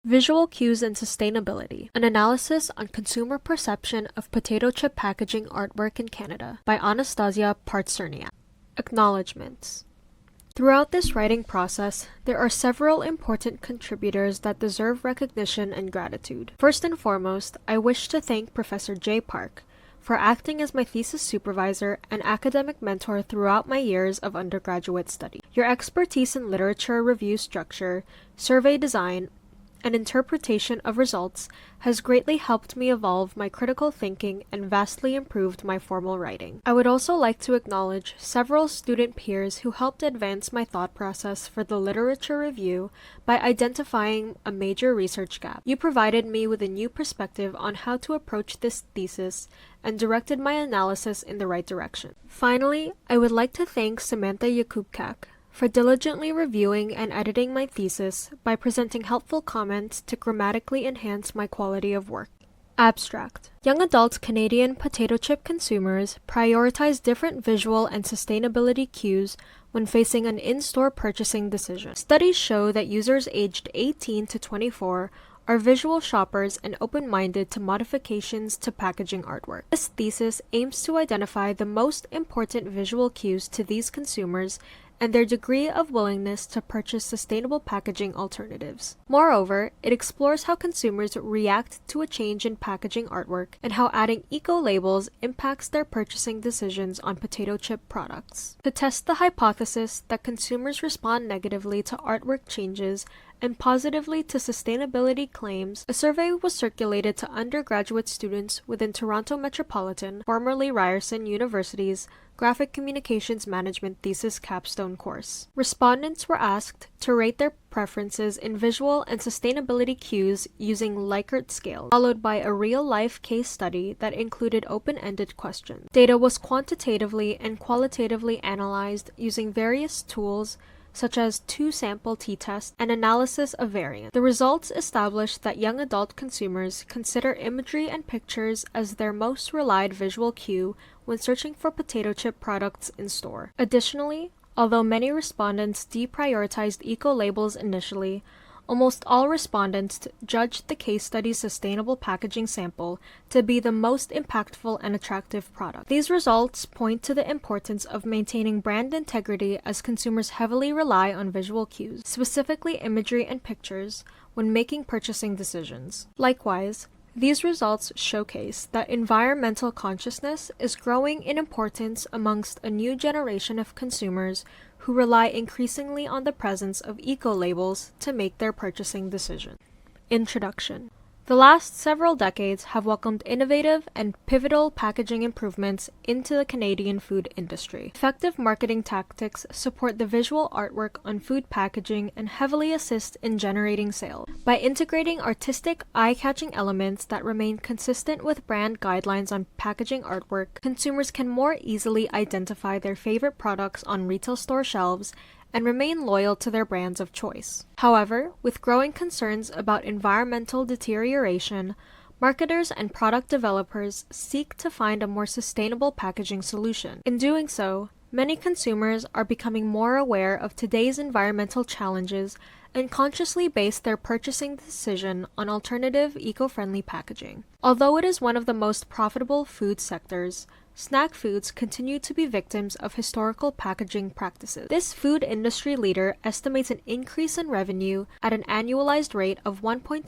Visual Cues and Sustainability, an analysis on consumer perception of potato chip packaging artwork in Canada by Anastasia Partserniak. Acknowledgements. Throughout this writing process, there are several important contributors that deserve recognition and gratitude. First and foremost, I wish to thank Professor J. Park for acting as my thesis supervisor and academic mentor throughout my years of undergraduate study. Your expertise in literature review structure, survey design, and interpretation of results has greatly helped me evolve my critical thinking and vastly improved my formal writing. I would also like to acknowledge several student peers who helped advance my thought process for the literature review by identifying a major research gap. You provided me with a new perspective on how to approach this thesis and directed my analysis in the right direction. Finally, I would like to thank Samantha Yakubkak for diligently reviewing and editing my thesis by presenting helpful comments to grammatically enhance my quality of work. Abstract. Young adult Canadian potato chip consumers prioritize different visual and sustainability cues when facing an in-store purchasing decision. Studies show that users aged 18 to 24 are visual shoppers and open-minded to modifications to packaging artwork. This thesis aims to identify the most important visual cues to these consumers and their degree of willingness to purchase sustainable packaging alternatives. Moreover, it explores how consumers react to a change in packaging artwork and how adding eco-labels impacts their purchasing decisions on potato chip products. To test the hypothesis that consumers respond negatively to artwork changes and positively to sustainability claims, a survey was circulated to undergraduate students within Toronto Metropolitan, formerly Ryerson University's Graphic Communications Management Thesis Capstone course. Respondents were asked to rate their preferences in visual and sustainability cues using Likert scales, followed by a real-life case study that included open-ended questions. Data was quantitatively and qualitatively analyzed using various tools such as two-sample t-test and analysis of variance. The results established that young adult consumers consider imagery and pictures as their most relied visual cue when searching for potato chip products in store. Additionally, although many respondents deprioritized eco-labels initially, almost all respondents judged the case study's sustainable packaging sample to be the most impactful and attractive product. These results point to the importance of maintaining brand integrity as consumers heavily rely on visual cues, specifically imagery and pictures, when making purchasing decisions. Likewise, these results showcase that environmental consciousness is growing in importance amongst a new generation of consumers who rely increasingly on the presence of eco-labels to make their purchasing decisions. Introduction. The last several decades have welcomed innovative and pivotal packaging improvements into the Canadian food industry. Effective marketing tactics support the visual artwork on food packaging and heavily assist in generating sales. By integrating artistic, eye-catching elements that remain consistent with brand guidelines on packaging artwork, consumers can more easily identify their favorite products on retail store shelves and remain loyal to their brands of choice. However, with growing concerns about environmental deterioration, marketers and product developers seek to find a more sustainable packaging solution. In doing so, many consumers are becoming more aware of today's environmental challenges and consciously base their purchasing decision on alternative eco-friendly packaging. Although it is one of the most profitable food sectors, snack foods continue to be victims of historical packaging practices. This food industry leader estimates an increase in revenue at an annualized rate of 1.2%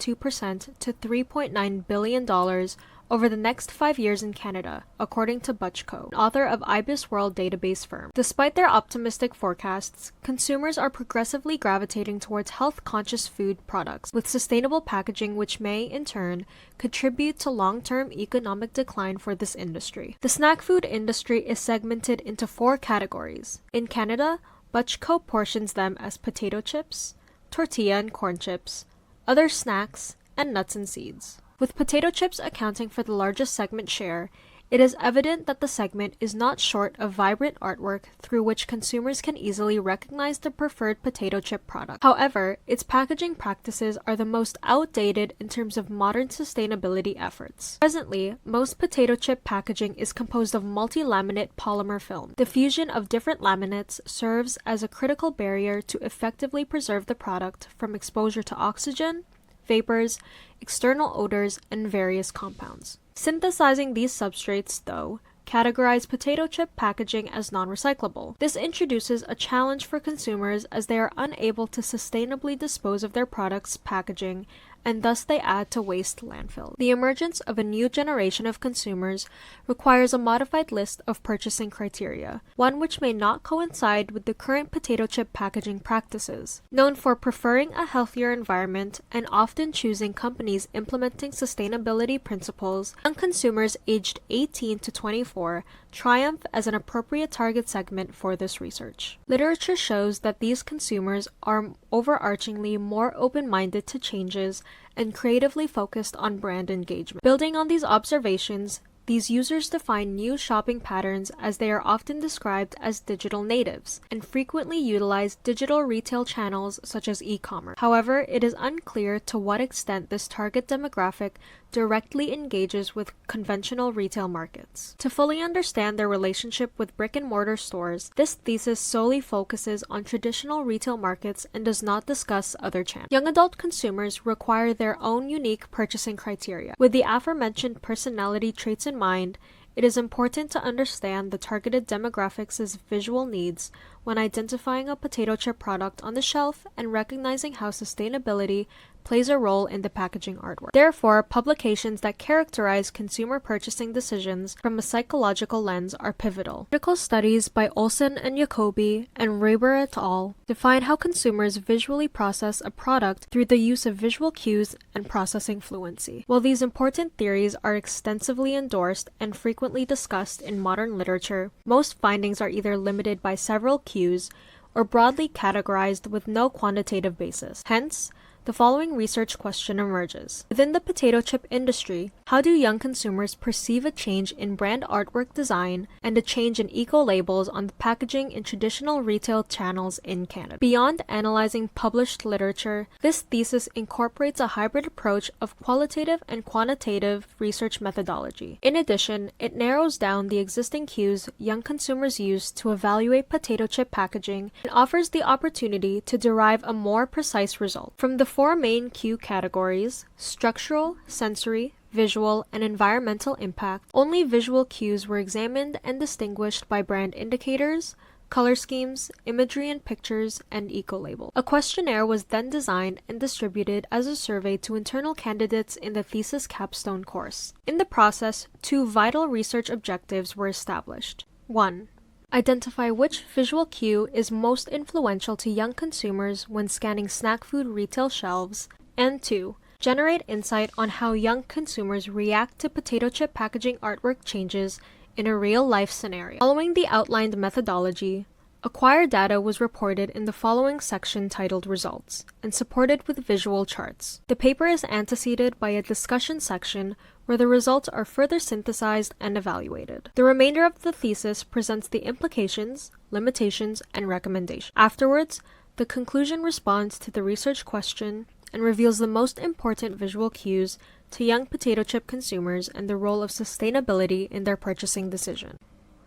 to $3.9 billion over the next 5 years in Canada, according to Butchko, author of IBIS World database firm. Despite their optimistic forecasts, consumers are progressively gravitating towards health-conscious food products with sustainable packaging, which may, in turn, contribute to long-term economic decline for this industry. The snack food industry is segmented into 4 categories. In Canada, Butchko portions them as potato chips, tortilla and corn chips, other snacks, and nuts and seeds. With potato chips accounting for the largest segment share, it is evident that the segment is not short of vibrant artwork through which consumers can easily recognize the preferred potato chip product. However, its packaging practices are the most outdated in terms of modern sustainability efforts. Presently, most potato chip packaging is composed of multi-laminate polymer film. The fusion of different laminates serves as a critical barrier to effectively preserve the product from exposure to oxygen, vapors, external odors, and various compounds. Synthesizing these substrates, though, categorize potato chip packaging as non-recyclable. This introduces a challenge for consumers as they are unable to sustainably dispose of their products' packaging, and thus they add to waste landfill. The emergence of a new generation of consumers requires a modified list of purchasing criteria, one which may not coincide with the current potato chip packaging practices. Known for preferring a healthier environment and often choosing companies implementing sustainability principles, young consumers aged 18 to 24 triumph as an appropriate target segment for this research. Literature shows that these consumers are overarchingly more open-minded to changes and creatively focused on brand engagement. Building on these observations, these users define new shopping patterns as they are often described as digital natives and frequently utilize digital retail channels such as e-commerce. However, it is unclear to what extent this target demographic directly engages with conventional retail markets. To fully understand their relationship with brick-and-mortar stores, this thesis solely focuses on traditional retail markets and does not discuss other channels. Young adult consumers require their own unique purchasing criteria. With the aforementioned personality traits in mind, it is important to understand the targeted demographics' visual needs when identifying a potato chip product on the shelf and recognizing how sustainability plays a role in the packaging artwork. Therefore, publications that characterize consumer purchasing decisions from a psychological lens are pivotal. Critical studies by Olsen and Jacobi and Reber et al. Define how consumers visually process a product through the use of visual cues and processing fluency. While these important theories are extensively endorsed and frequently discussed in modern literature, most findings are either limited by several cues or broadly categorized with no quantitative basis. Hence, the following research question emerges. Within the potato chip industry, how do young consumers perceive a change in brand artwork design and a change in eco-labels on the packaging in traditional retail channels in Canada? Beyond analyzing published literature, this thesis incorporates a hybrid approach of qualitative and quantitative research methodology. In addition, it narrows down the existing cues young consumers use to evaluate potato chip packaging and offers the opportunity to derive a more precise result. From the four main cue categories: structural, sensory, visual, and environmental impact, only visual cues were examined and distinguished by brand indicators, color schemes, imagery and pictures, and eco-label. A questionnaire was then designed and distributed as a survey to internal candidates in the thesis capstone course. In the process, two vital research objectives were established. 1. Identify which visual cue is most influential to young consumers when scanning snack food retail shelves, and 2. Generate insight on how young consumers react to potato chip packaging artwork changes in a real-life scenario. Following the outlined methodology, acquired data was reported in the following section titled Results, and supported with visual charts. The paper is anteceded by a discussion section where the results are further synthesized and evaluated. The remainder of the thesis presents the implications, limitations, and recommendations. Afterwards, the conclusion responds to the research question and reveals the most important visual cues to young potato chip consumers and the role of sustainability in their purchasing decision.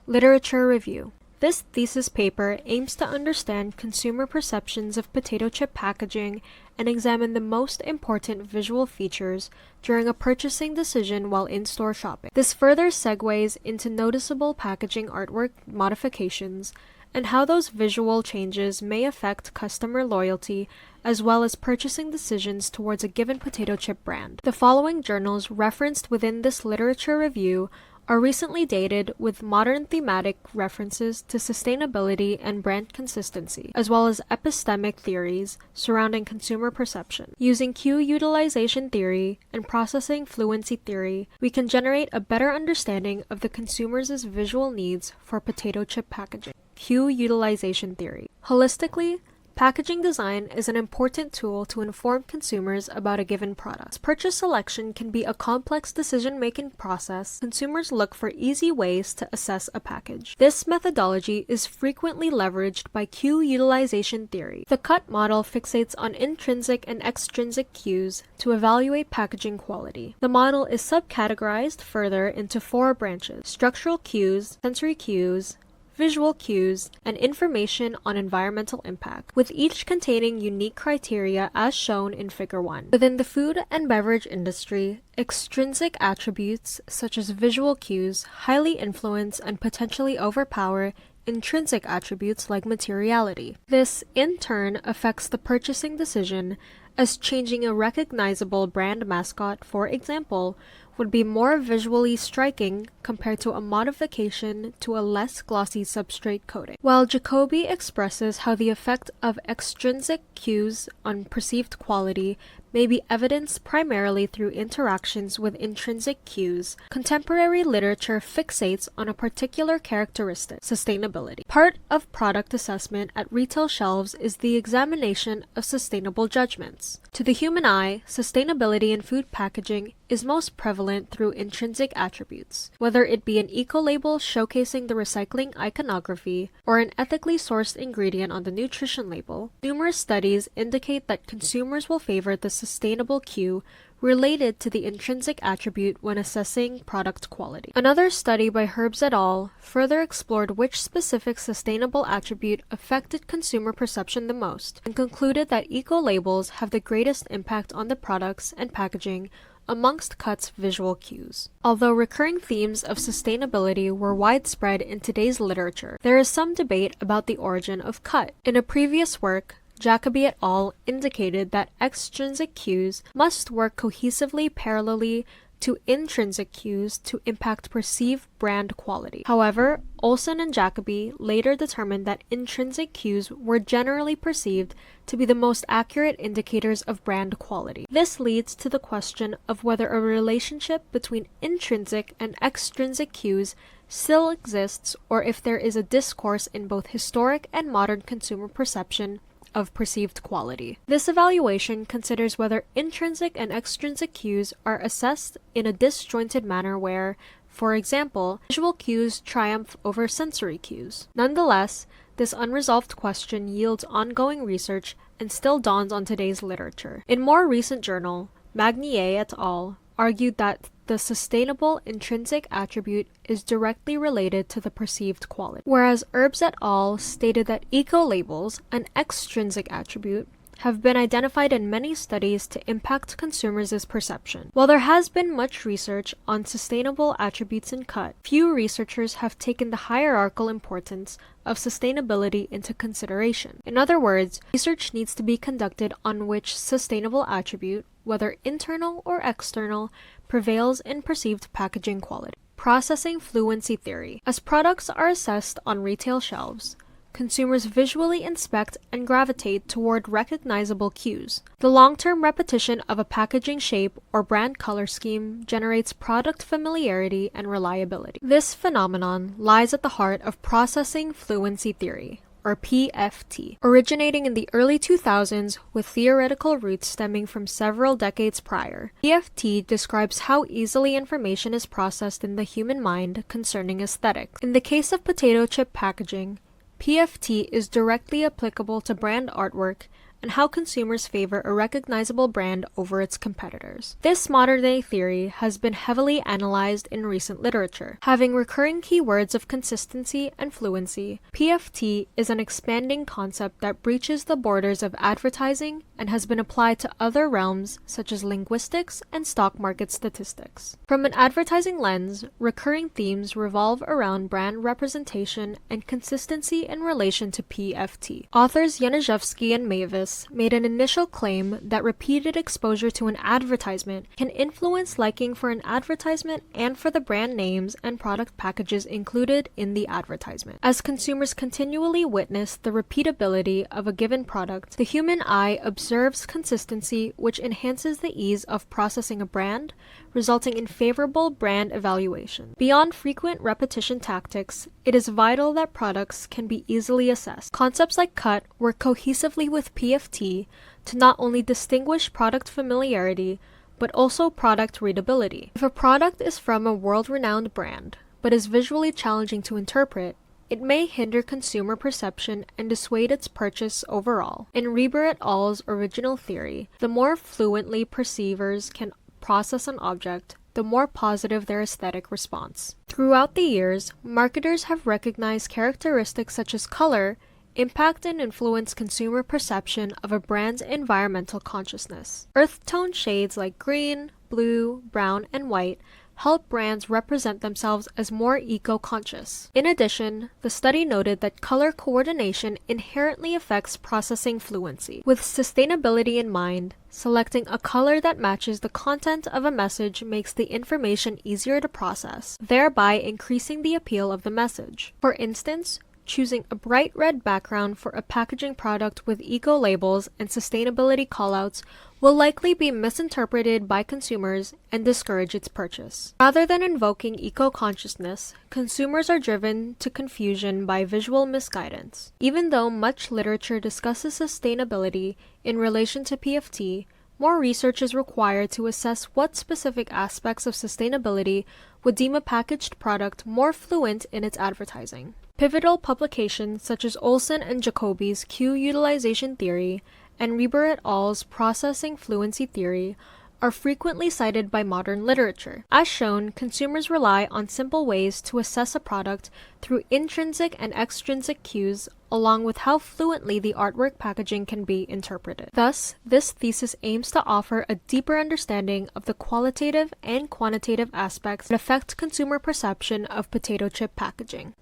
Literature review. This thesis paper aims to understand consumer perceptions of potato chip packaging and examine the most important visual features during a purchasing decision while in-store shopping. This further segues into noticeable packaging artwork modifications and how those visual changes may affect customer loyalty as well as purchasing decisions towards a given potato chip brand. The following journals referenced within this literature review are recently dated with modern thematic references to sustainability and brand consistency, as well as epistemic theories surrounding consumer perception. Using cue utilization theory and processing fluency theory, we can generate a better understanding of the consumer's visual needs for potato chip packaging. Cue utilization theory. Holistically, packaging design is an important tool to inform consumers about a given product. Purchase selection can be a complex decision-making process. Consumers look for easy ways to assess a package. This methodology is frequently leveraged by cue utilization theory. The CUT model fixates on intrinsic and extrinsic cues to evaluate packaging quality. The model is subcategorized further into four branches: structural cues, sensory cues, visual cues, and information on environmental impact, with each containing unique criteria as shown in Figure 1. Within the food and beverage industry, extrinsic attributes such as visual cues highly influence and potentially overpower intrinsic attributes like materiality. This, in turn, affects the purchasing decision, as changing a recognizable brand mascot, for example, would be more visually striking compared to a modification to a less glossy substrate coating. While Jacoby expresses how the effect of extrinsic cues on perceived quality may be evidenced primarily through interactions with intrinsic cues, contemporary literature fixates on a particular characteristic: sustainability. Part of product assessment at retail shelves is the examination of sustainable judgments. To the human eye, sustainability in food packaging is most prevalent through intrinsic attributes, whether it be an eco-label showcasing the recycling iconography or an ethically sourced ingredient on the nutrition label. Numerous studies indicate that consumers will favor the sustainable cue related to the intrinsic attribute when assessing product quality. Another study by Herbs et al. Further explored which specific sustainable attribute affected consumer perception the most, and concluded that eco-labels have the greatest impact on the products and packaging amongst Cut's visual cues. Although recurring themes of sustainability were widespread in today's literature, there is some debate about the origin of Cut. In a previous work, Jacoby et al. Indicated that extrinsic cues must work cohesively parallelly to intrinsic cues to impact perceived brand quality. However, Olson and Jacoby later determined that intrinsic cues were generally perceived to be the most accurate indicators of brand quality. This leads to the question of whether a relationship between intrinsic and extrinsic cues still exists, or if there is a discourse in both historic and modern consumer perception of perceived quality. This evaluation considers whether intrinsic and extrinsic cues are assessed in a disjointed manner where, for example, visual cues triumph over sensory cues. Nonetheless, this unresolved question yields ongoing research and still dawns on today's literature. In more recent journal, Magnier et al. Argued that the sustainable intrinsic attribute is directly related to the perceived quality, whereas Herbs et al. Stated that eco-labels, an extrinsic attribute, have been identified in many studies to impact consumers' perception. While there has been much research on sustainable attributes in Cut, few researchers have taken the hierarchical importance of sustainability into consideration. In other words, research needs to be conducted on which sustainable attribute, whether internal or external, prevails in perceived packaging quality. Processing fluency theory. As products are assessed on retail shelves, consumers visually inspect and gravitate toward recognizable cues. The long-term repetition of a packaging shape or brand color scheme generates product familiarity and reliability. This phenomenon lies at the heart of processing fluency theory, or PFT, originating in the early 2000s with theoretical roots stemming from several decades prior. PFT describes how easily information is processed in the human mind concerning aesthetics. In the case of potato chip packaging, PFT is directly applicable to brand artwork and how consumers favor a recognizable brand over its competitors. This modern-day theory has been heavily analyzed in recent literature. Having recurring keywords of consistency and fluency, PFT is an expanding concept that breaches the borders of advertising and has been applied to other realms such as linguistics and stock market statistics. From an advertising lens, recurring themes revolve around brand representation and consistency in relation to PFT. Authors Januszewski and Mavis made an initial claim that repeated exposure to an advertisement can influence liking for an advertisement and for the brand names and product packages included in the advertisement. As consumers continually witness the repeatability of a given product, the human eye observes consistency, which enhances the ease of processing a brand, resulting in favorable brand evaluation. Beyond frequent repetition tactics, it is vital that products can be easily assessed. Concepts like cut work cohesively with PFT to not only distinguish product familiarity, but also product readability. If a product is from a world-renowned brand, but is visually challenging to interpret, it may hinder consumer perception and dissuade its purchase overall. In Reber et al.'s original theory, the more fluently perceivers can process an object, the more positive their aesthetic response. Throughout the years, marketers have recognized characteristics such as color impact and influence consumer perception of a brand's environmental consciousness. Earth tone shades like green, blue, brown, and white help brands represent themselves as more eco-conscious. In addition, the study noted that color coordination inherently affects processing fluency. With sustainability in mind, selecting a color that matches the content of a message makes the information easier to process, thereby increasing the appeal of the message. For instance, choosing a bright red background for a packaging product with eco labels and sustainability callouts will likely be misinterpreted by consumers and discourage its purchase. Rather than invoking eco-consciousness, consumers are driven to confusion by visual misguidance. Even though much literature discusses sustainability in relation to PFT, more research is required to assess what specific aspects of sustainability would deem a packaged product more fluent in its advertising. Pivotal publications such as Olson and Jacoby's Q utilization theory and Reber et al.'s processing fluency theory are frequently cited by modern literature. As shown, consumers rely on simple ways to assess a product through intrinsic and extrinsic cues, along with how fluently the artwork packaging can be interpreted. Thus, this thesis aims to offer a deeper understanding of the qualitative and quantitative aspects that affect consumer perception of potato chip packaging.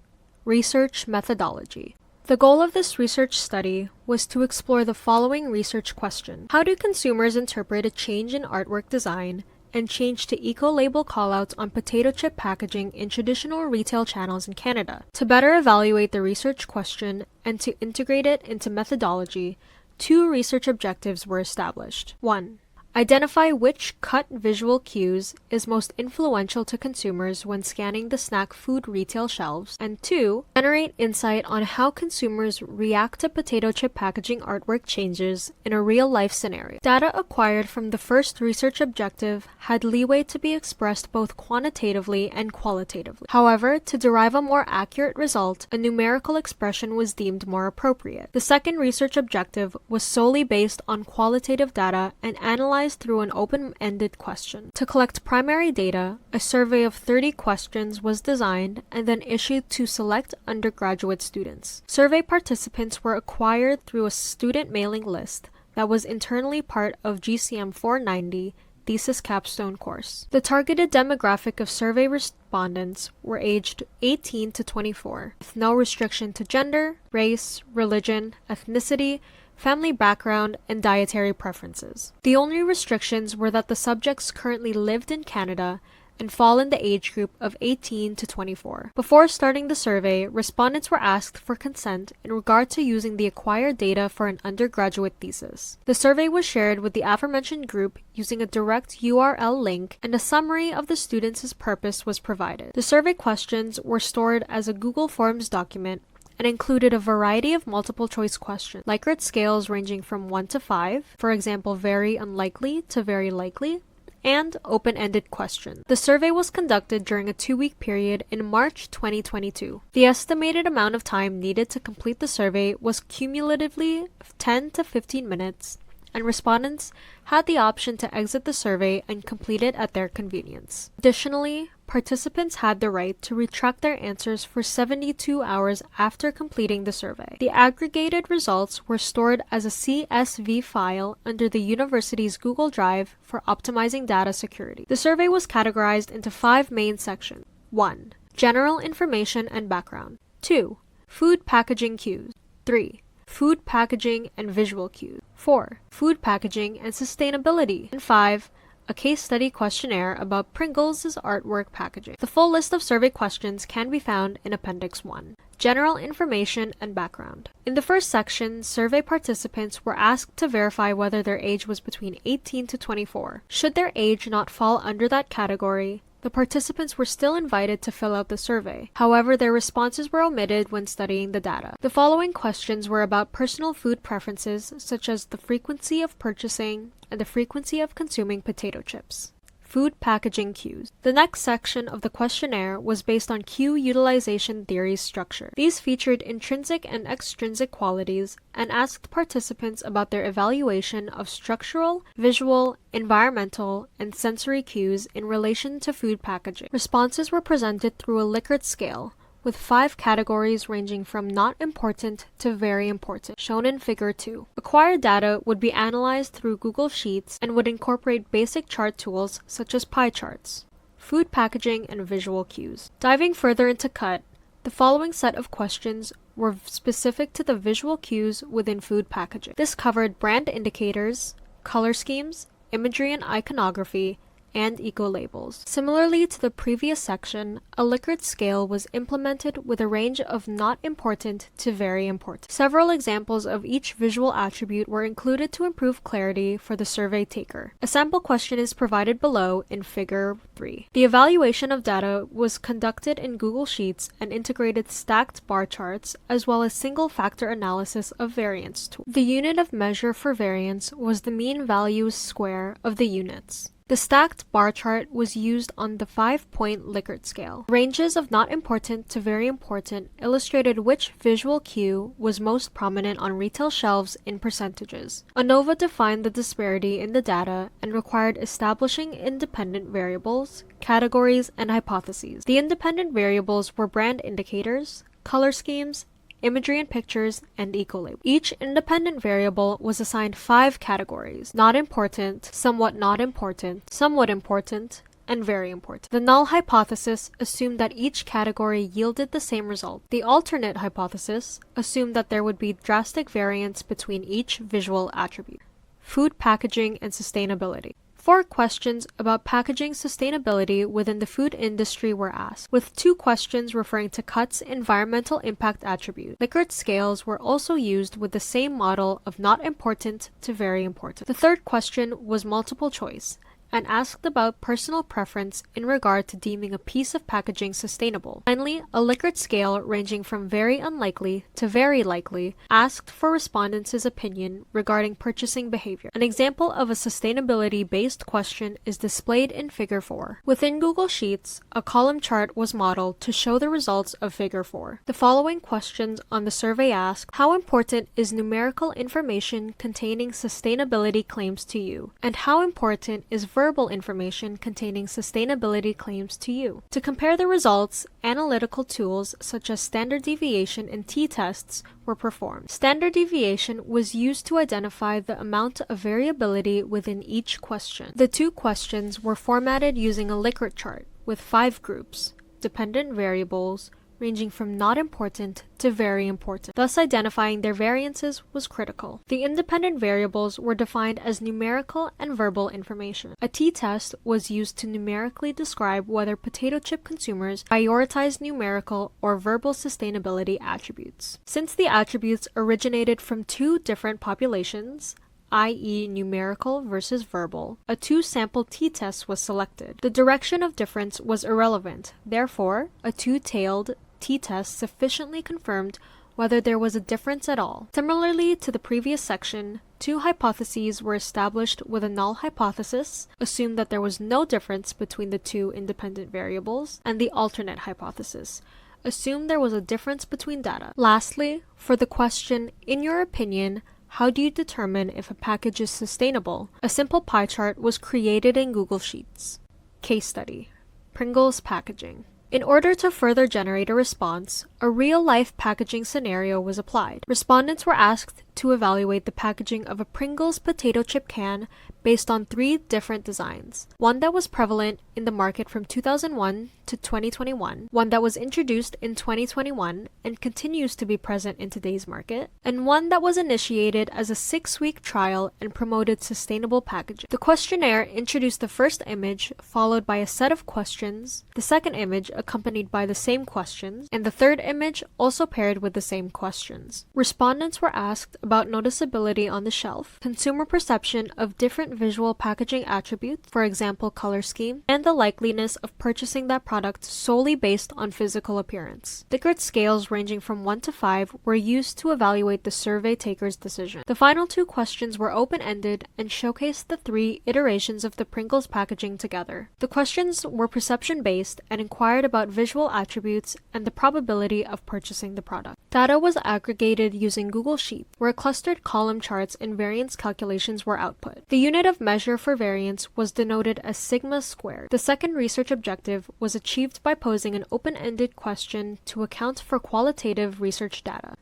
Research methodology. The goal of this research study was to explore the following research question. How do consumers interpret a change in artwork design and change to eco-label callouts on potato chip packaging in traditional retail channels in Canada? To better evaluate the research question and to integrate it into methodology, two research objectives were established. 1. Identify which cut visual cues is most influential to consumers when scanning the snack food retail shelves. And 2. Generate insight on how consumers react to potato chip packaging artwork changes in a real-life scenario. Data acquired from the first research objective had leeway to be expressed both quantitatively and qualitatively. However, to derive a more accurate result, a numerical expression was deemed more appropriate. The second research objective was solely based on qualitative data and analyzed through an open-ended question. To collect primary data, a survey of 30 questions was designed and then issued to select undergraduate students. Survey participants were acquired through a student mailing list that was internally part of GCM 490 thesis capstone course. The targeted demographic of survey respondents were aged 18 to 24, with no restriction to gender, race, religion, ethnicity, family background, and dietary preferences. The only restrictions were that the subjects currently lived in Canada and fall in the age group of 18 to 24. Before starting the survey, respondents were asked for consent in regard to using the acquired data for an undergraduate thesis. The survey was shared with the aforementioned group using a direct URL link, and a summary of the students' purpose was provided. The survey questions were stored as a Google Forms document and included a variety of multiple-choice questions, Likert scales ranging from 1 to 5, for example, very unlikely to very likely, and open-ended questions. The survey was conducted during a 2-week period in March 2022. The estimated amount of time needed to complete the survey was cumulatively 10 to 15 minutes, and respondents had the option to exit the survey and complete it at their convenience. Additionally, participants had the right to retract their answers for 72 hours after completing the survey. The aggregated results were stored as a CSV file under the university's Google Drive for optimizing data security. The survey was categorized into 5 main sections. 1. General information and background. 2. Food packaging cues. 3. Food packaging and visual cues. 4. Food packaging and sustainability. And 5. A case study questionnaire about Pringles' artwork packaging. The full list of survey questions can be found in Appendix 1. General information and background. In the first section, survey participants were asked to verify whether their age was between 18 to 24. Should their age not fall under that category, the participants were still invited to fill out the survey. However, their responses were omitted when studying the data. The following questions were about personal food preferences, such as the frequency of purchasing and the frequency of consuming potato chips. food packaging cues. The next section of the questionnaire was based on cue utilization theory structure. These featured intrinsic and extrinsic qualities and asked participants about their evaluation of structural, visual, environmental, and sensory cues in relation to food packaging. Responses were presented through a Likert scale, with 5 categories ranging from not important to very important, shown in Figure 2. Acquired data would be analyzed through Google Sheets and would incorporate basic chart tools such as pie charts, food packaging, and visual cues. Diving further into CUT, the following set of questions were specific to the visual cues within food packaging. This covered brand indicators, color schemes, imagery and iconography, and eco-labels. Similarly to the previous section, a Likert scale was implemented with a range of not important to very important. Several examples of each visual attribute were included to improve clarity for the survey taker. A sample question is provided below in Figure 3. The evaluation of data was conducted in Google Sheets and integrated stacked bar charts as well as single-factor analysis of variance tool. The unit of measure for variance was the mean value square of the units. The stacked bar chart was used on the 5-point Likert scale. Ranges of not important to very important illustrated which visual cue was most prominent on retail shelves in percentages. ANOVA defined the disparity in the data and required establishing independent variables, categories, and hypotheses. The independent variables were brand indicators, color schemes, imagery and pictures, and eco-label. Each independent variable was assigned 5 categories: not important, somewhat not important, somewhat important, and very important. The null hypothesis assumed that each category yielded the same result. The alternate hypothesis assumed that there would be drastic variance between each visual attribute. Food packaging and sustainability. 4 questions about packaging sustainability within the food industry were asked, with 2 questions referring to CUT's environmental impact attribute. Likert scales were also used with the same model of not important to very important. The 3rd question was multiple choice and asked about personal preference in regard to deeming a piece of packaging sustainable. Finally, a Likert scale ranging from very unlikely to very likely asked for respondents' opinion regarding purchasing behavior. An example of a sustainability-based question is displayed in Figure 4. Within Google Sheets, a column chart was modeled to show the results of Figure 4. The following questions on the survey ask: how important is numerical information containing sustainability claims to you? And how important is verbal information containing sustainability claims to you? To compare the results, analytical tools such as standard deviation and t-tests were performed. Standard deviation was used to identify the amount of variability within each question. The 2 questions were formatted using a Likert chart with 5 groups, dependent variables, ranging from not important to very important. Thus, identifying their variances was critical. The independent variables were defined as numerical and verbal information. A t-test was used to numerically describe whether potato chip consumers prioritize numerical or verbal sustainability attributes. Since the attributes originated from 2 different populations, i.e. numerical versus verbal, a 2-sample t-test was selected. The direction of difference was irrelevant. Therefore, a 2-tailed t-test sufficiently confirmed whether there was a difference at all. Similarly to the previous section, 2 hypotheses were established with a null hypothesis, assumed that there was no difference between the 2 independent variables, and the alternate hypothesis, assumed there was a difference between data. Lastly, for the question, in your opinion, how do you determine if a package is sustainable? A simple pie chart was created in Google Sheets. Case study: Pringles packaging. In order to further generate a response, a real-life packaging scenario was applied. Respondents were asked to evaluate the packaging of a Pringles potato chip can based on 3 different designs. One that was prevalent in the market from 2001 to 2021, one that was introduced in 2021 and continues to be present in today's market, and one that was initiated as a 6-week trial and promoted sustainable packaging. The questionnaire introduced the first image, followed by a set of questions, the second image accompanied by the same questions, and the third image also paired with the same questions. Respondents were asked about noticeability on the shelf, consumer perception of different visual packaging attributes, for example color scheme, and the likeliness of purchasing that product solely based on physical appearance. Likert scales ranging from 1 to 5 were used to evaluate the survey taker's decision. The final two questions were open-ended and showcased the 3 iterations of the Pringles packaging together. The questions were perception-based and inquired about visual attributes and the probability of purchasing the product. Data was aggregated using Google Sheets, where clustered column charts and variance calculations were output. The unit of measure for variance was denoted as sigma squared. The second research objective was achieved by posing an open-ended question to account for qualitative research data.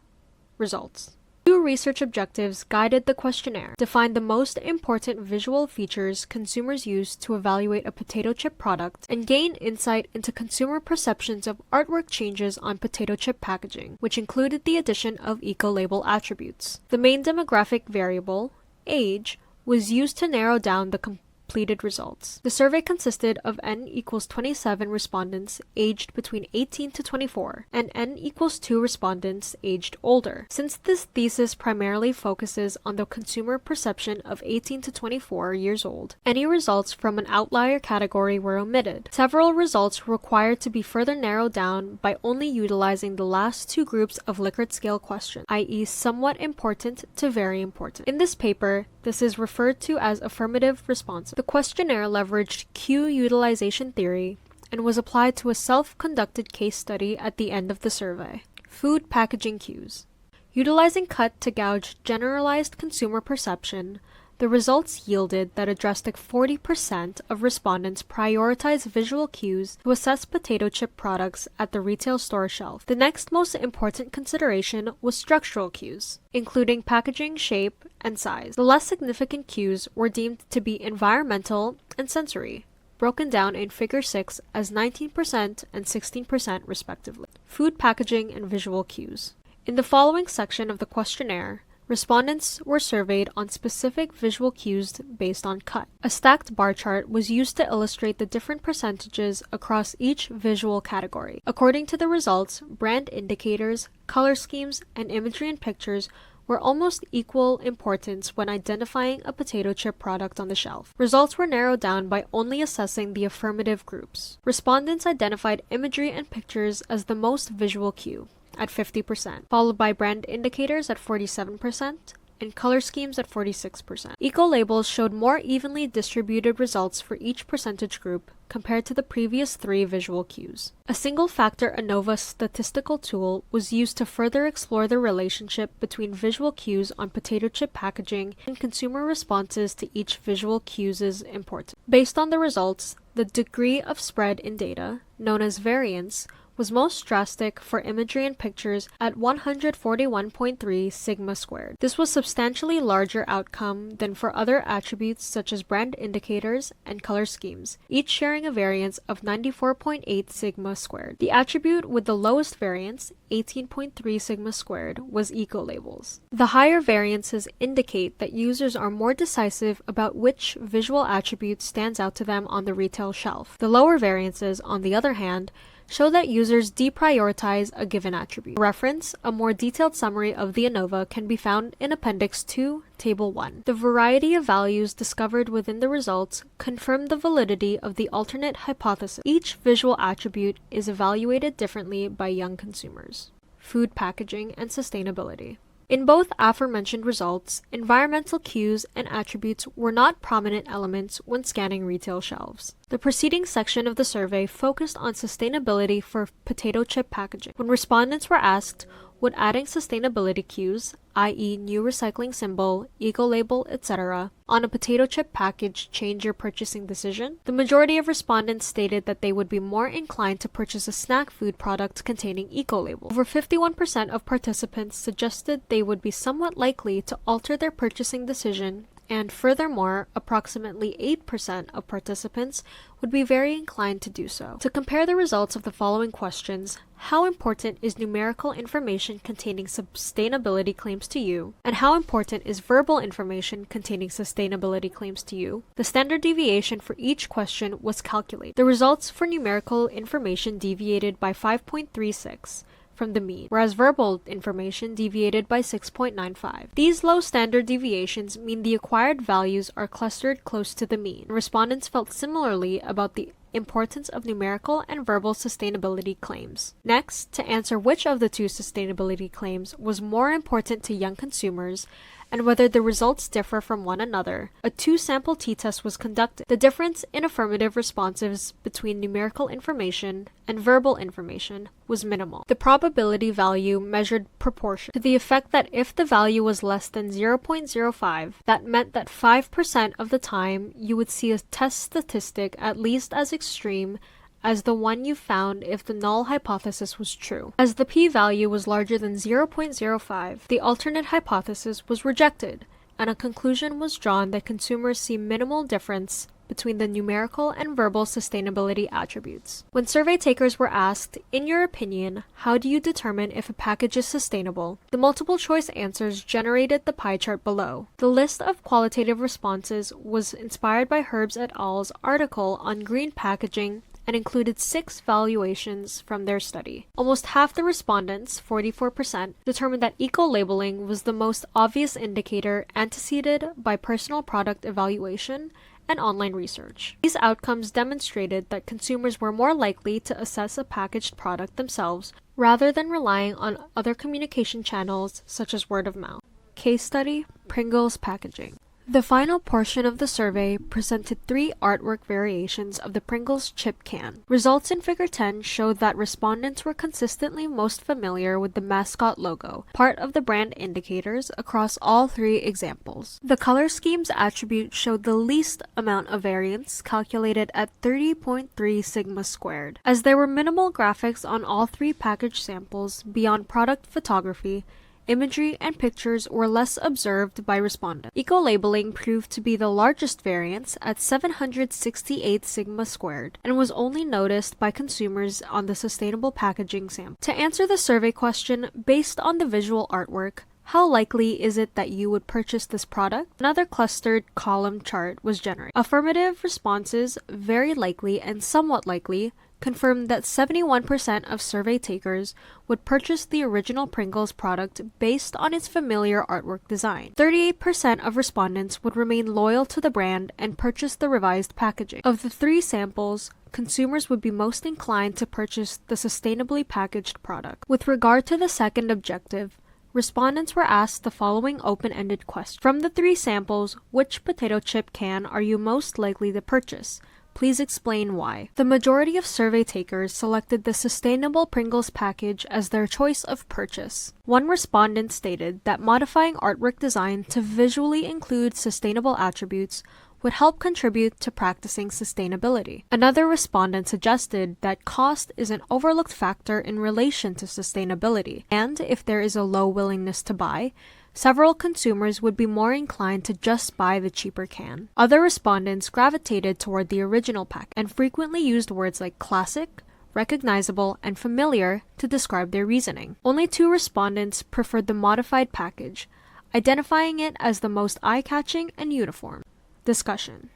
Results. 2 research objectives guided the questionnaire: define the most important visual features consumers use to evaluate a potato chip product, and gain insight into consumer perceptions of artwork changes on potato chip packaging, which included the addition of eco-label attributes. The main demographic variable, age, was used to narrow down the completed results. The survey consisted of n equals 27 respondents aged between 18 to 24 and n equals 2 respondents aged older. Since this thesis primarily focuses on the consumer perception of 18 to 24 years old, any results from an outlier category were omitted. Several results required to be further narrowed down by only utilizing the last 2 groups of Likert scale questions, i.e. somewhat important to very important. In this paper, this is referred to as affirmative responses. The questionnaire leveraged cue utilization theory and was applied to a self-conducted case study at the end of the survey. Food packaging cues. Utilizing cut to gauge generalized consumer perception, the results yielded that a drastic 40% of respondents prioritize visual cues to assess potato chip products at the retail store shelf. The next most important consideration was structural cues, including packaging, shape, and size. The less significant cues were deemed to be environmental and sensory, broken down in Figure 6 as 19% and 16% respectively. Food packaging and visual cues. In the following section of the questionnaire, respondents were surveyed on specific visual cues based on cut. A stacked bar chart was used to illustrate the different percentages across each visual category. According to the results, brand indicators, color schemes, and imagery and pictures were almost equal importance when identifying a potato chip product on the shelf. Results were narrowed down by only assessing the affirmative groups. Respondents identified imagery and pictures as the most visual cue, at 50%, followed by brand indicators at 47% and color schemes at 46%. Eco-labels showed more evenly distributed results for each percentage group compared to the previous 3 visual cues. A single-factor ANOVA statistical tool was used to further explore the relationship between visual cues on potato chip packaging and consumer responses to each visual cue's importance. Based on the results, the degree of spread in data, known as variance, was most drastic for imagery and pictures at 141.3 sigma squared. This was substantially larger outcome than for other attributes such as brand indicators and color schemes, each sharing a variance of 94.8 sigma squared. The attribute with the lowest variance, 18.3 sigma squared, was eco-labels. The higher variances indicate that users are more decisive about which visual attribute stands out to them on the retail shelf. The lower variances, on the other hand, show that users deprioritize a given attribute. For reference, a more detailed summary of the ANOVA can be found in Appendix 2, Table 1. The variety of values discovered within the results confirm the validity of the alternate hypothesis. Each visual attribute is evaluated differently by young consumers. Food packaging and sustainability. In both aforementioned results, environmental cues and attributes were not prominent elements when scanning retail shelves. The preceding section of the survey focused on sustainability for potato chip packaging. When respondents were asked, would adding sustainability cues, i.e. new recycling symbol, eco-label, etc., on a potato chip package change your purchasing decision? The majority of respondents stated that they would be more inclined to purchase a snack food product containing eco-label. Over 51% of participants suggested they would be somewhat likely to alter their purchasing decision, and furthermore, approximately 8% of participants would be very inclined to do so. To compare the results of the following questions, how important is numerical information containing sustainability claims to you, and how important is verbal information containing sustainability claims to you, the standard deviation for each question was calculated. The results for numerical information deviated by 5.36, from the mean, whereas verbal information deviated by 6.95. These low standard deviations mean the acquired values are clustered close to the mean. Respondents felt similarly about the importance of numerical and verbal sustainability claims. Next, to answer which of the two sustainability claims was more important to young consumers and whether the results differ from one another, a two-sample t-test was conducted. The difference in affirmative responses between numerical information and verbal information was minimal. The probability value measured proportion to the effect that if the value was less than 0.05, that meant that 5% of the time you would see a test statistic at least as extreme as the one you found if the null hypothesis was true. As the p-value was larger than 0.05, the alternate hypothesis was rejected, and a conclusion was drawn that consumers see minimal difference between the numerical and verbal sustainability attributes. When survey takers were asked, in your opinion, how do you determine if a package is sustainable? The multiple choice answers generated the pie chart below. The list of qualitative responses was inspired by Herbs et al.'s article on green packaging and included 6 valuations from their study. Almost half the respondents, 44%, determined that eco-labeling was the most obvious indicator, anteceded by personal product evaluation and online research. These outcomes demonstrated that consumers were more likely to assess a packaged product themselves rather than relying on other communication channels such as word of mouth. Case study: Pringles packaging. The final portion of the survey presented 3 artwork variations of the Pringles chip can. Results in Figure 10 showed that respondents were consistently most familiar with the mascot logo, part of the brand indicators, across all 3 examples. The color scheme's attribute showed the least amount of variance, calculated at 30.3 sigma squared. As there were minimal graphics on all 3 package samples beyond product photography, imagery and pictures were less observed by respondents. Eco-labeling proved to be the largest variance at 768 sigma squared and was only noticed by consumers on the sustainable packaging sample. To answer the survey question, based on the visual artwork, how likely is it that you would purchase this product? Another clustered column chart was generated. Affirmative responses, very likely and somewhat likely, confirmed that 71% of survey takers would purchase the original Pringles product based on its familiar artwork design. 38% of respondents would remain loyal to the brand and purchase the revised packaging. Of the 3 samples, consumers would be most inclined to purchase the sustainably packaged product. With regard to the second objective, respondents were asked the following open-ended question. From the 3 samples, which potato chip can are you most likely to purchase? Please explain why. The majority of survey takers selected the sustainable Pringles package as their choice of purchase. One respondent stated that modifying artwork design to visually include sustainable attributes would help contribute to practicing sustainability. Another respondent suggested that cost is an overlooked factor in relation to sustainability, and if there is a low willingness to buy, several consumers would be more inclined to just buy the cheaper can. Other respondents gravitated toward the original pack and frequently used words like classic, recognizable, and familiar to describe their reasoning. Only 2 respondents preferred the modified package, identifying it as the most eye-catching and uniform. Discussion.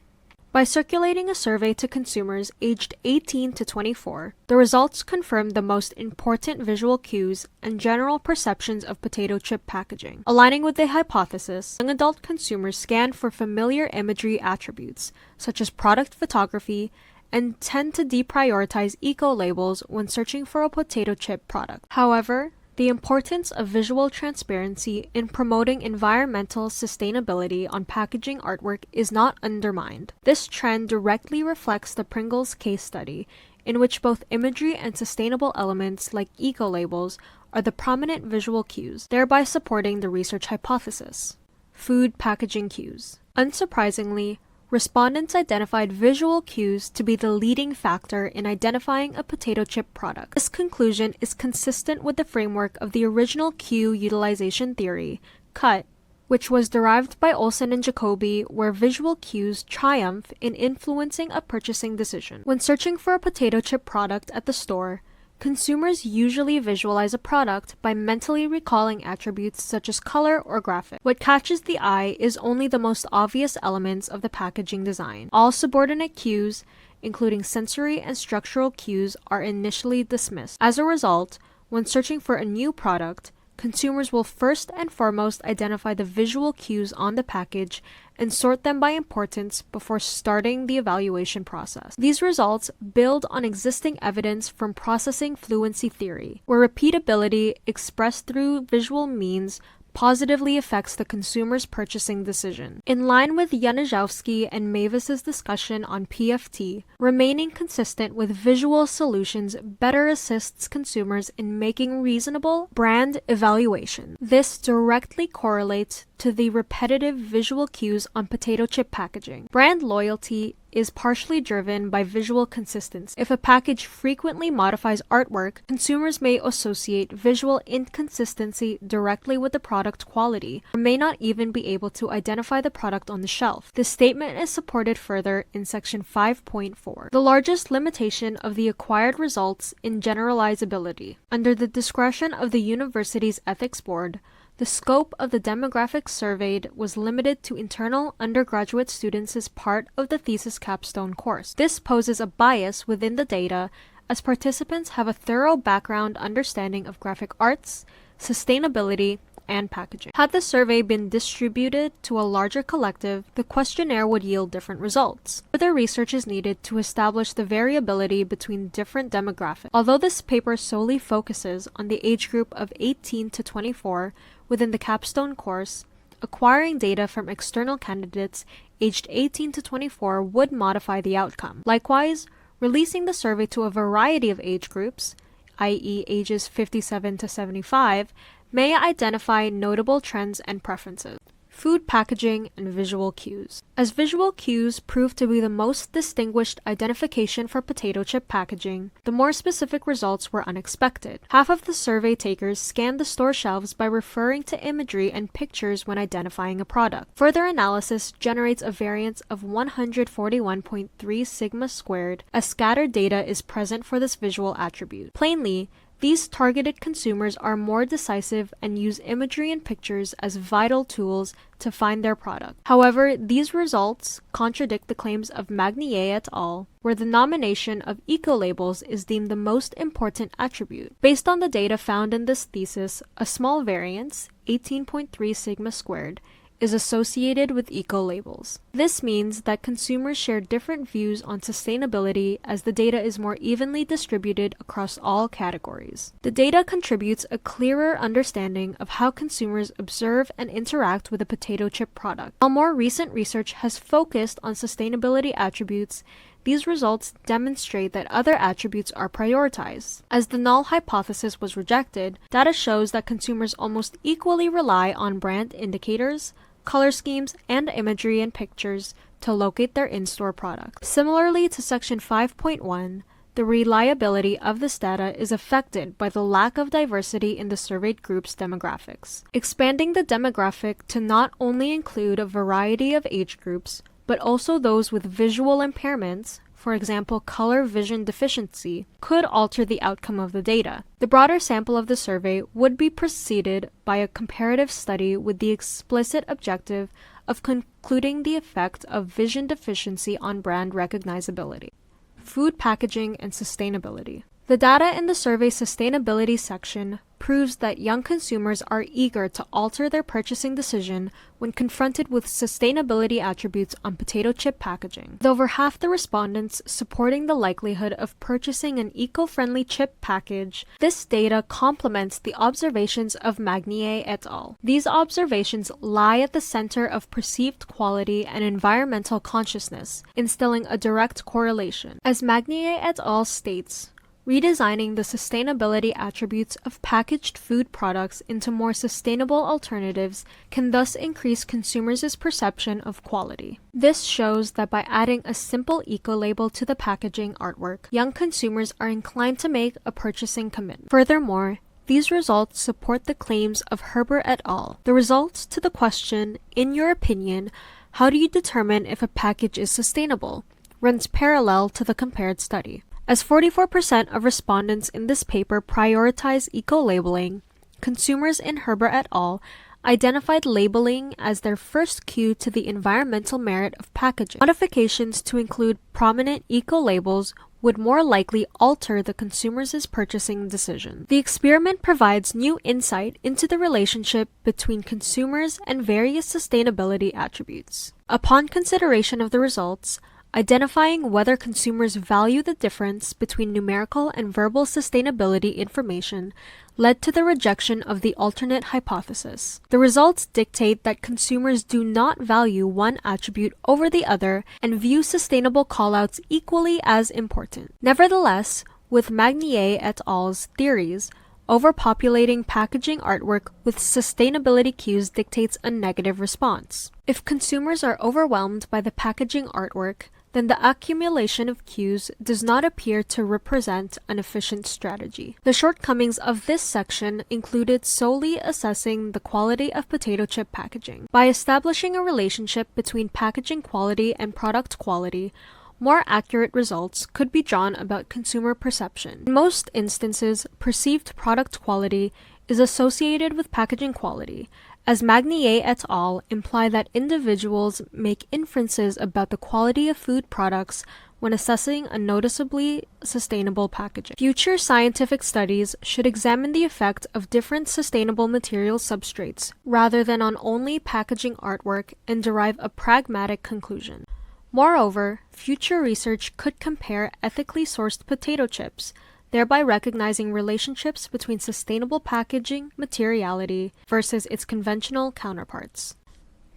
By circulating a survey to consumers aged 18 to 24, the results confirmed the most important visual cues and general perceptions of potato chip packaging. Aligning with the hypothesis, young adult consumers scan for familiar imagery attributes, such as product photography, and tend to deprioritize eco-labels when searching for a potato chip product. However, the importance of visual transparency in promoting environmental sustainability on packaging artwork is not undermined. This trend directly reflects the Pringles case study, in which both imagery and sustainable elements like eco-labels are the prominent visual cues, thereby supporting the research hypothesis. Food packaging cues. Unsurprisingly, respondents identified visual cues to be the leading factor in identifying a potato chip product. This conclusion is consistent with the framework of the original cue utilization theory, CUT, which was derived by Olson and Jacoby, where visual cues triumph in influencing a purchasing decision. When searching for a potato chip product at the store, consumers usually visualize a product by mentally recalling attributes such as color or graphic. What catches the eye is only the most obvious elements of the packaging design. All subordinate cues, including sensory and structural cues, are initially dismissed. As a result, when searching for a new product, consumers will first and foremost identify the visual cues on the package and sort them by importance before starting the evaluation process. These results build on existing evidence from processing fluency theory, where repeatability expressed through visual means positively affects the consumer's purchasing decision. In line with Januszowski and Mavis's discussion on PFT, remaining consistent with visual solutions better assists consumers in making reasonable brand evaluation. This directly correlates to the repetitive visual cues on potato chip packaging. Brand loyalty is partially driven by visual consistency. If a package frequently modifies artwork, consumers may associate visual inconsistency directly with the product quality, or may not even be able to identify the product on the shelf. This statement is supported further in section 5.4. The largest limitation of the acquired results in generalizability. Under the discretion of the university's ethics board, the scope of the demographics surveyed was limited to internal undergraduate students as part of the thesis capstone course. This poses a bias within the data, as participants have a thorough background understanding of graphic arts, sustainability, and packaging. Had the survey been distributed to a larger collective, the questionnaire would yield different results. Further research is needed to establish the variability between different demographics. Although this paper solely focuses on the age group of 18 to 24 within the capstone course, acquiring data from external candidates aged 18 to 24 would modify the outcome. Likewise, releasing the survey to a variety of age groups, i.e. ages 57 to 75, may identify notable trends and preferences. Food packaging and visual cues. As visual cues prove to be the most distinguished identification for potato chip packaging, the more specific results were unexpected. Half of the survey takers scanned the store shelves by referring to imagery and pictures when identifying a product. Further analysis generates a variance of 141.3 sigma squared, as scattered data is present for this visual attribute. Plainly, these targeted consumers are more decisive and use imagery and pictures as vital tools to find their product. However, these results contradict the claims of Magnier et al., where the nomination of eco-labels is deemed the most important attribute. Based on the data found in this thesis, a small variance, 18.3 sigma squared, is associated with eco-labels. This means that consumers share different views on sustainability as the data is more evenly distributed across all categories. The data contributes a clearer understanding of how consumers observe and interact with a potato chip product. While more recent research has focused on sustainability attributes, these results demonstrate that other attributes are prioritized. As the null hypothesis was rejected, data shows that consumers almost equally rely on brand indicators, color schemes, and imagery and pictures to locate their in-store product. Similarly to section 5.1, the reliability of this data is affected by the lack of diversity in the surveyed group's demographics. Expanding the demographic to not only include a variety of age groups, but also those with visual impairments, for example color vision deficiency, could alter the outcome of the data. The broader sample of the survey would be preceded by a comparative study with the explicit objective of concluding the effect of vision deficiency on brand recognizability. Food packaging and sustainability. The data in the survey sustainability section proves that young consumers are eager to alter their purchasing decision when confronted with sustainability attributes on potato chip packaging. With over half the respondents supporting the likelihood of purchasing an eco-friendly chip package, this data complements the observations of Magnier et al. These observations lie at the center of perceived quality and environmental consciousness, instilling a direct correlation. As Magnier et al. States, redesigning the sustainability attributes of packaged food products into more sustainable alternatives can thus increase consumers' perception of quality. This shows that by adding a simple eco-label to the packaging artwork, young consumers are inclined to make a purchasing commitment. Furthermore, these results support the claims of Herbert et al. The results to the question, in your opinion, how do you determine if a package is sustainable, runs parallel to the compared study. As 44% of respondents in this paper prioritize eco-labeling, consumers in Herbert et al. Identified labeling as their first cue to the environmental merit of packaging. Modifications to include prominent eco-labels would more likely alter the consumer's purchasing decision. The experiment provides new insight into the relationship between consumers and various sustainability attributes. Upon consideration of the results, identifying whether consumers value the difference between numerical and verbal sustainability information led to the rejection of the alternate hypothesis. The results dictate that consumers do not value one attribute over the other and view sustainable callouts equally as important. Nevertheless, with Magnier et al.'s theories, overpopulating packaging artwork with sustainability cues dictates a negative response. If consumers are overwhelmed by the packaging artwork, then the accumulation of cues does not appear to represent an efficient strategy. The shortcomings of this section included solely assessing the quality of potato chip packaging. By establishing a relationship between packaging quality and product quality, more accurate results could be drawn about consumer perception. In most instances, perceived product quality is associated with packaging quality, as Magnier et al. Imply that individuals make inferences about the quality of food products when assessing a noticeably sustainable packaging. Future scientific studies should examine the effect of different sustainable material substrates rather than on only packaging artwork and derive a pragmatic conclusion. Moreover, future research could compare ethically sourced potato chips, thereby recognizing relationships between sustainable packaging materiality versus its conventional counterparts.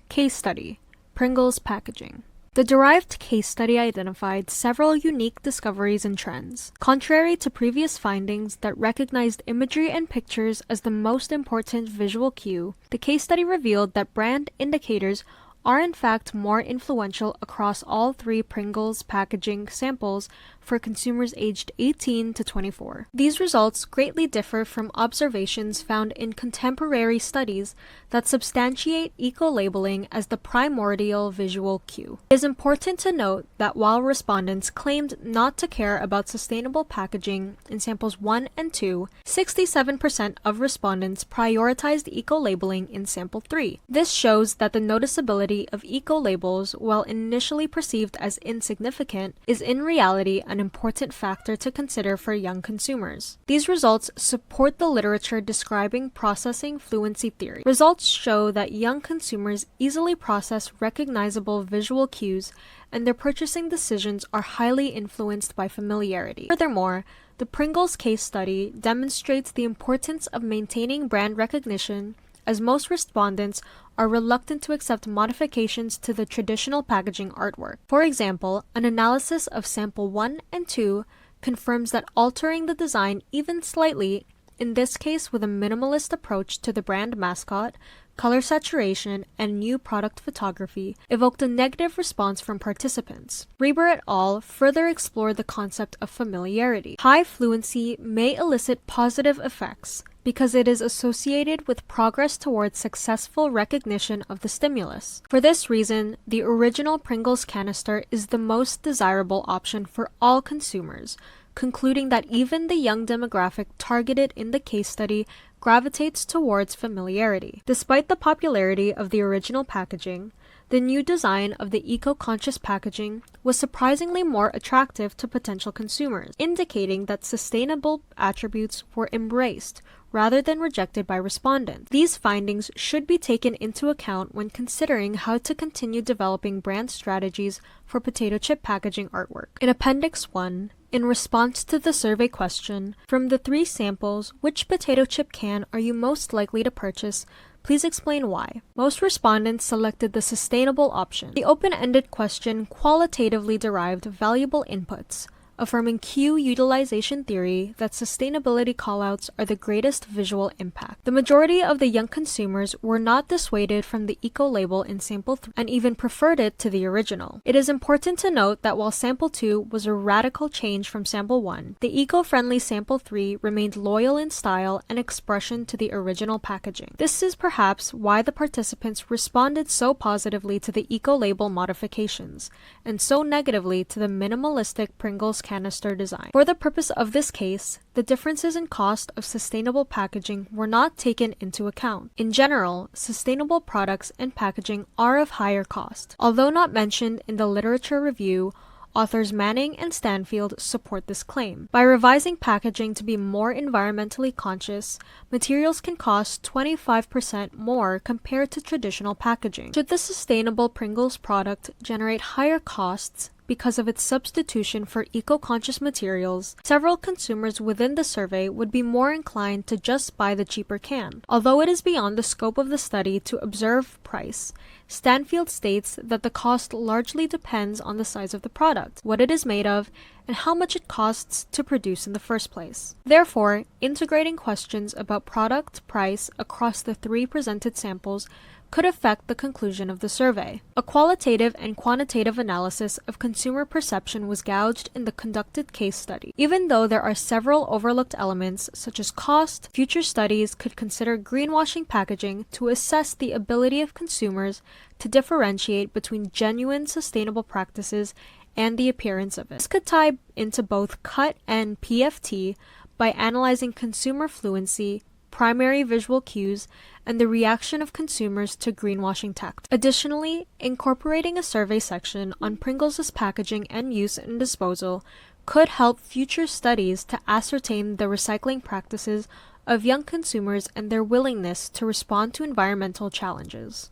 Case study: Pringles packaging. The derived case study identified several unique discoveries and trends. Contrary to previous findings that recognized imagery and pictures as the most important visual cue, the case study revealed that brand indicators are in fact more influential across all three Pringles packaging samples for consumers aged 18 to 24. These results greatly differ from observations found in contemporary studies that substantiate eco-labeling as the primordial visual cue. It is important to note that while respondents claimed not to care about sustainable packaging in samples 1 and 2, 67% of respondents prioritized eco-labeling in sample 3. This shows that the noticeability of eco-labels, while initially perceived as insignificant, is in reality an important factor to consider for young consumers. These results support the literature describing processing fluency theory. Results show that young consumers easily process recognizable visual cues, and their purchasing decisions are highly influenced by familiarity. Furthermore, the Pringles case study demonstrates the importance of maintaining brand recognition, as most respondents are reluctant to accept modifications to the traditional packaging artwork. For example, an analysis of sample 1 and 2 confirms that altering the design even slightly, in this case with a minimalist approach to the brand mascot, color saturation, and new product photography, evoked a negative response from participants. Reber et al. Further explored the concept of familiarity. High fluency may elicit positive effects because it is associated with progress towards successful recognition of the stimulus. For this reason, the original Pringles canister is the most desirable option for all consumers, concluding that even the young demographic targeted in the case study gravitates towards familiarity. Despite the popularity of the original packaging, the new design of the eco-conscious packaging was surprisingly more attractive to potential consumers, indicating that sustainable attributes were embraced rather than rejected by respondents. These findings should be taken into account when considering how to continue developing brand strategies for potato chip packaging artwork. In Appendix 1, in response to the survey question, from the 3 samples, which potato chip can are you most likely to purchase? Please explain why. Most respondents selected the sustainable option. The open-ended question qualitatively derived valuable inputs, affirming cue utilization theory that sustainability callouts are the greatest visual impact. The majority of the young consumers were not dissuaded from the eco-label in sample 3 and even preferred it to the original. It is important to note that while sample 2 was a radical change from sample 1, the eco-friendly sample 3 remained loyal in style and expression to the original packaging. This is perhaps why the participants responded so positively to the eco-label modifications, and so negatively to the minimalistic Pringles canister design. For the purpose of this case, the differences in cost of sustainable packaging were not taken into account. In general, sustainable products and packaging are of higher cost. Although not mentioned in the literature review, Authors Manning and Stanfield support this claim. By revising packaging to be more environmentally conscious, materials can cost 25% more compared to traditional packaging. Should the sustainable Pringles product generate higher costs because of its substitution for eco-conscious materials, several consumers within the survey would be more inclined to just buy the cheaper can. Although it is beyond the scope of the study to observe price, Stanfield states that the cost largely depends on the size of the product, what it is made of, and how much it costs to produce in the first place. Therefore, integrating questions about product price across the 3 presented samples could affect the conclusion of the survey. A qualitative and quantitative analysis of consumer perception was gauged in the conducted case study. Even though there are several overlooked elements, such as cost, future studies could consider greenwashing packaging to assess the ability of consumers to differentiate between genuine sustainable practices and the appearance of it. This could tie into both CUT and PFT by analyzing consumer fluency, primary visual cues, and the reaction of consumers to greenwashing tactics. Additionally, incorporating a survey section on Pringles' packaging and use and disposal could help future studies to ascertain the recycling practices of young consumers and their willingness to respond to environmental challenges.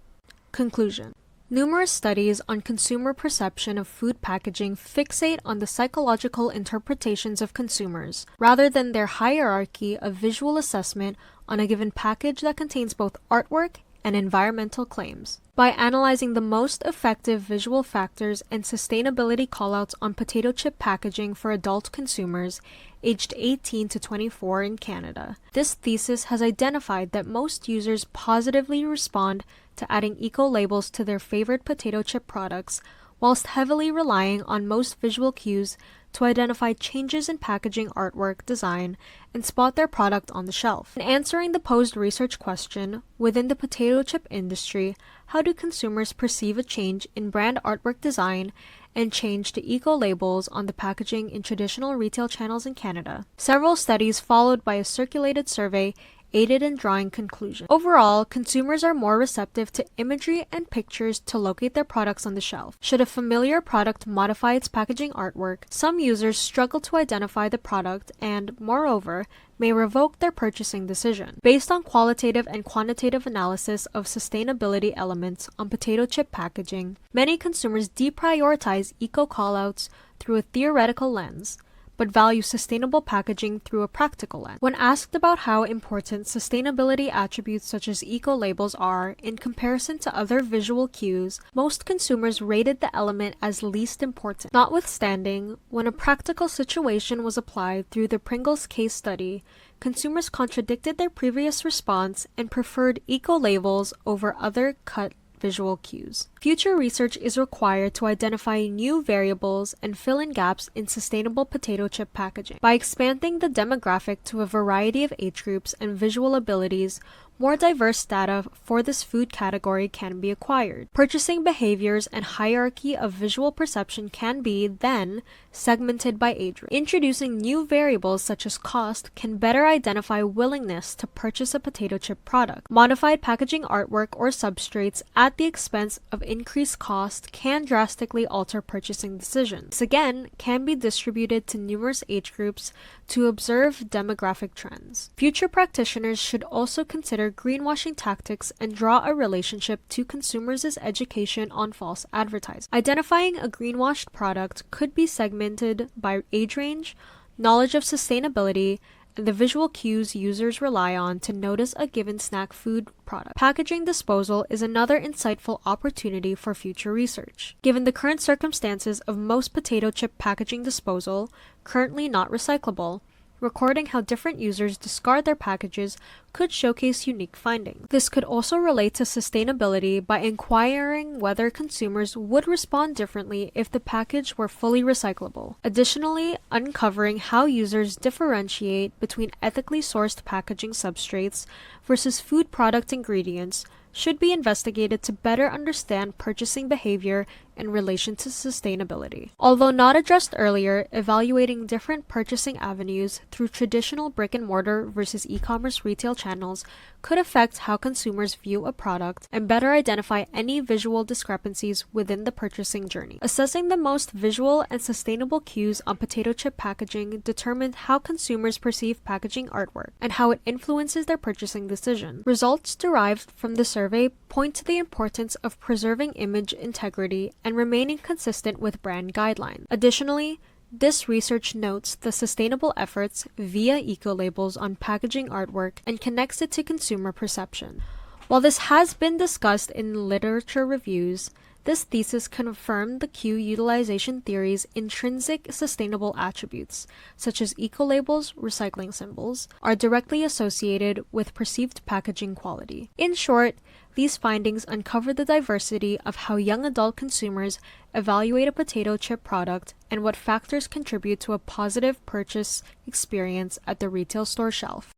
Conclusion. Numerous studies on consumer perception of food packaging fixate on the psychological interpretations of consumers, rather than their hierarchy of visual assessment on a given package that contains both artwork and environmental claims. By analyzing the most effective visual factors and sustainability callouts on potato chip packaging for adult consumers aged 18 to 24 in Canada, this thesis has identified that most users positively respond to adding eco-labels to their favorite potato chip products, whilst heavily relying on most visual cues to identify changes in packaging artwork design and spot their product on the shelf. In answering the posed research question, within the potato chip industry, how do consumers perceive a change in brand artwork design and change to eco-labels on the packaging in traditional retail channels in Canada? Several studies followed by a circulated survey aided in drawing conclusions. Overall, consumers are more receptive to imagery and pictures to locate their products on the shelf. Should a familiar product modify its packaging artwork, some users struggle to identify the product and, moreover, may revoke their purchasing decision. Based on qualitative and quantitative analysis of sustainability elements on potato chip packaging, many consumers deprioritize eco-callouts through a theoretical lens, but value sustainable packaging through a practical lens. When asked about how important sustainability attributes such as eco-labels are in comparison to other visual cues, most consumers rated the element as least important. Notwithstanding, when a practical situation was applied through the Pringles case study, consumers contradicted their previous response and preferred eco-labels over other cut visual cues. Future research is required to identify new variables and fill in gaps in sustainable potato chip packaging. By expanding the demographic to a variety of age groups and visual abilities, more diverse data for this food category can be acquired. Purchasing behaviors and hierarchy of visual perception can be, then, segmented by age group. Introducing new variables such as cost can better identify willingness to purchase a potato chip product. Modified packaging artwork or substrates at the expense of increased cost can drastically alter purchasing decisions. This again can be distributed to numerous age groups to observe demographic trends. Future practitioners should also consider greenwashing tactics and draw a relationship to consumers' education on false advertising. Identifying a greenwashed product could be segmented by age range, knowledge of sustainability, and the visual cues users rely on to notice a given snack food product. Packaging disposal is another insightful opportunity for future research. Given the current circumstances of most potato chip packaging disposal, currently not recyclable, recording how different users discard their packages could showcase unique findings. This could also relate to sustainability by inquiring whether consumers would respond differently if the package were fully recyclable. Additionally, uncovering how users differentiate between ethically sourced packaging substrates versus food product ingredients should be investigated to better understand purchasing behavior in relation to sustainability. Although not addressed earlier, evaluating different purchasing avenues through traditional brick-and-mortar versus e-commerce retail channels could affect how consumers view a product and better identify any visual discrepancies within the purchasing journey. Assessing the most visual and sustainable cues on potato chip packaging determined how consumers perceive packaging artwork and how it influences their purchasing decision. Results derived from the survey point to the importance of preserving image integrity and remaining consistent with brand guidelines. Additionally, this research notes the sustainable efforts via eco-labels on packaging artwork and connects it to consumer perception. While this has been discussed in literature reviews, this thesis confirmed the cue utilization theory's intrinsic sustainable attributes, such as eco-labels, recycling symbols, are directly associated with perceived packaging quality. In short, these findings uncover the diversity of how young adult consumers evaluate a potato chip product and what factors contribute to a positive purchase experience at the retail store shelf.